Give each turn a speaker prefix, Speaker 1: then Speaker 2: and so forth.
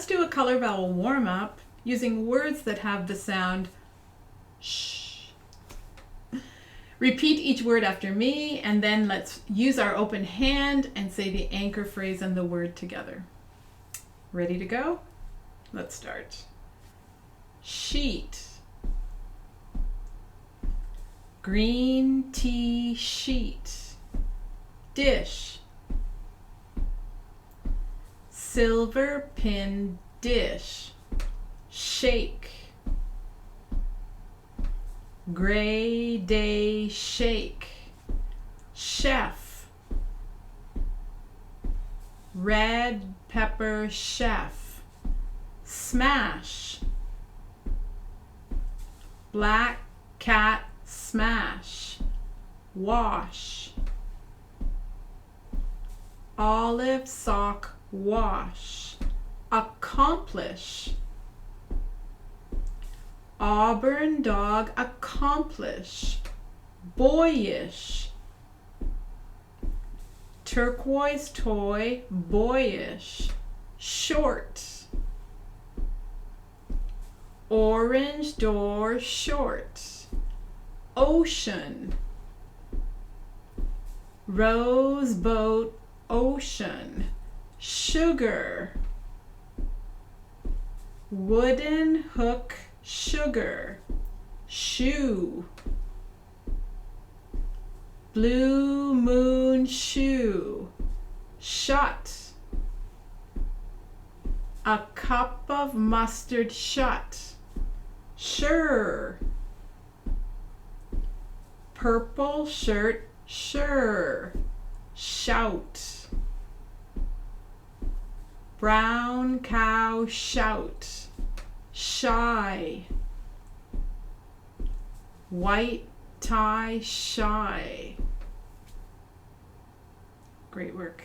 Speaker 1: do a color vowel warm-up using words that have the sound sh. Repeat each word after me, and then let's use our open hand and say the anchor phrase and the word together. Ready to go? Let's start. Sheet. Green tea sheet. Dish. Silver pin dish. Shake. Gray day shake. Chef. Red pepper chef. Smash. Black cat smash. Wash. Olive sock wash. Accomplish. Auburn dog accomplish. Boyish. Turquoise toy boyish. Short. Orange door short. Ocean. Rose boat ocean. Sugar. Wooden hook sugar. Shoe. Blue moon shoe. Shut. A cup of mustard shut. Sure. Purple shirt sure. Shout. Brown cow shout. Shy. White tie shy. Great work.